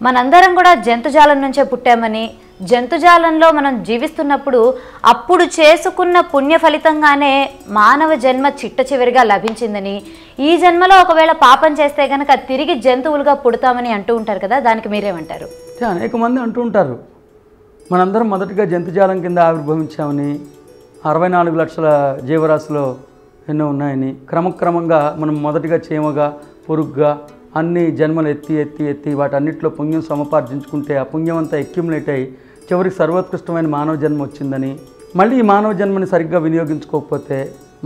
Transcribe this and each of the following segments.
మనందరం కూడా జంతుజాలం నుంచే పుట్టామని, జంతుజాలంలో మనం జీవిస్తున్నప్పుడు అప్పుడు చేసుకున్న పుణ్య ఫలితంగానే మానవ జన్మ చిట్ట చివరిగా లభించిందని, ఈ జన్మలో ఒకవేళ పాపం చేస్తే కనుక తిరిగి జంతువులుగా పుడతామని అంటూ ఉంటారు కదా, దానికి మీరేమంటారు? అనేక మంది అంటూ ఉంటారు మనందరం మొదటిగా జంతుజాలం కింద ఆవిర్భవించామని, 64 లక్షల జీవరాశిలో ఎన్నో ఉన్నాయని, క్రమక్రమంగా మనం మొదటిగా చీమగా, పురుగుగా అన్ని జన్మలు ఎత్తి ఎత్తి ఎత్తి వాటన్నిటిలో పుణ్యం సముపార్జించుకుంటే ఆ పుణ్యం అంతా అక్యుములేట్ అయ్యి చివరికి సర్వోత్కృష్టమైన మానవ జన్మ వచ్చిందని, మళ్ళీ ఈ మానవ జన్మని సరిగ్గా వినియోగించుకోకపోతే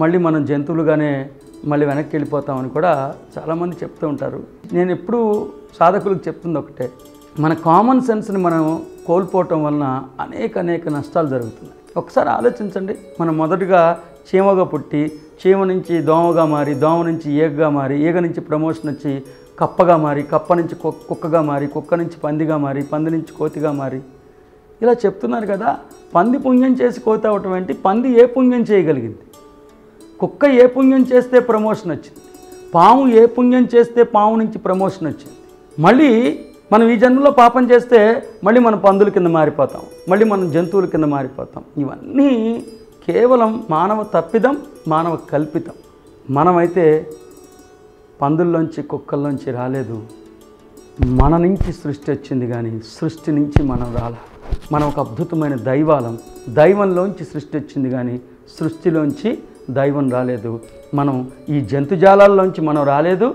మళ్ళీ మనం జంతువులుగానే మళ్ళీ వెనక్కి వెళ్ళిపోతామని కూడా చాలామంది చెప్తూ ఉంటారు. నేను ఎప్పుడూ సాధకులకు చెప్తుంది ఒకటే, మన కామన్ సెన్స్ని మనం కోల్పోవటం వలన అనేక నష్టాలు జరుగుతున్నాయి. ఒకసారి ఆలోచించండి, మనం మొదటగా చీమగా పుట్టి చీమ నుంచి దోమగా మారి, దోమ నుంచి ఈగగా మారి, ఈగ నుంచి ప్రమోషన్ వచ్చి కప్పగా మారి, కప్ప నుంచి కుక్కగా మారి, కుక్క నుంచి పందిగా మారి, పంది నుంచి కోతిగా మారి, ఇలా చెప్తున్నారు కదా. పంది పుణ్యం చేసి కోతి అవటం ఏంటి? పంది ఏ పుణ్యం చేయగలిగింది? కుక్క ఏ పుణ్యం చేస్తే ప్రమోషన్ వచ్చింది? పాము ఏ పుణ్యం చేస్తే పాము నుంచి ప్రమోషన్ వచ్చింది? మళ్ళీ మనం ఈ జన్మలో పాపం చేస్తే మళ్ళీ మనం పందుల కింద మారిపోతాం, మళ్ళీ మనం జంతువుల కింద మారిపోతాం. ఇవన్నీ కేవలం మానవ తప్పిదం, మానవ కల్పితం. మనమైతే పందుల్లోంచి కుక్కల్లోంచి రాలేదు, మన నుంచి సృష్టి వచ్చింది కానీ సృష్టి నుంచి మనం రాల. మనం ఒక అద్భుతమైన దైవాలం, దైవంలోంచి సృష్టి వచ్చింది కానీ సృష్టిలోంచి దైవం రాలేదు. మనం ఈ జంతుజాలాల్లోంచి మనం రాలేదు,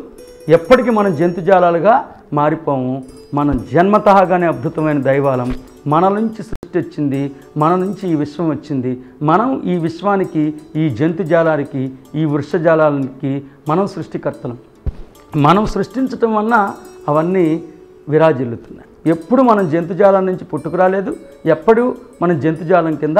ఎప్పటికీ మనం జంతుజాలాలుగా మారిపోము. మనం జన్మతహాగానే అద్భుతమైన దైవాలం, మన నుంచి సృష్టి వచ్చింది, మన నుంచి ఈ విశ్వం వచ్చింది. మనం ఈ విశ్వానికి, ఈ జంతుజాలానికి, ఈ వృక్షజాలానికి మనం సృష్టికర్తలం. మనం సృష్టించటం వలన అవన్నీ విరాజిల్లుతున్నాయి. ఎప్పుడు మనం జంతుజాలం నుంచి పుట్టుకురాలేదు, ఎప్పుడు మనం జంతుజాలం కింద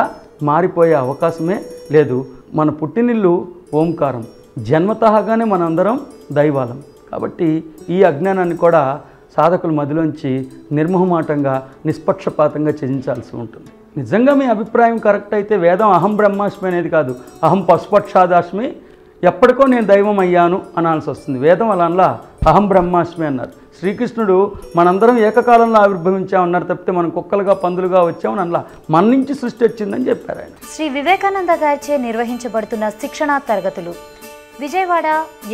మారిపోయే అవకాశమే లేదు. మన పుట్టినిల్లు ఓంకారం, జన్మతహాగానే మనందరం దైవాలం. కాబట్టి ఈ అజ్ఞానాన్ని కూడా సాధకుల మధ్యలోంచి నిర్మోహమాటంగా, నిష్పక్షపాతంగా త్యజించాల్సి ఉంటుంది. నిజంగా మీ అభిప్రాయం కరెక్ట్ అయితే వేదం అహం బ్రహ్మాస్మి అనేది కాదు, అహం పశుపక్షాదాస్మి, ఎప్పటికో నేను దైవం అయ్యాను అనాల్సి వస్తుంది. వేదం అలా అహం బ్రహ్మాస్మి అన్నారు. శ్రీకృష్ణుడు మనందరం ఏకకాలంలో ఆవిర్భవించామన్నారు తప్పితే మనం కుక్కలుగా పందులుగా వచ్చామని అలా, మన నుంచి సృష్టి వచ్చిందని చెప్పారు ఆయన. శ్రీ వివేకానంద గారిచే నిర్వహించబడుతున్న శిక్షణా తరగతులు విజయవాడ,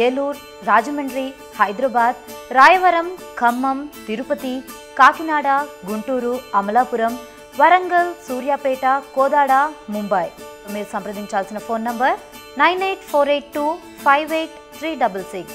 ఏలూరు, రాజమండ్రి, హైదరాబాద్, రాయవరం, ఖమ్మం, తిరుపతి, కాకినాడ, గుంటూరు, అమలాపురం, వరంగల్, సూర్యాపేట, కోదాడ, ముంబై. మీరు సంప్రదించాల్సిన ఫోన్ నంబర్ 9848258366.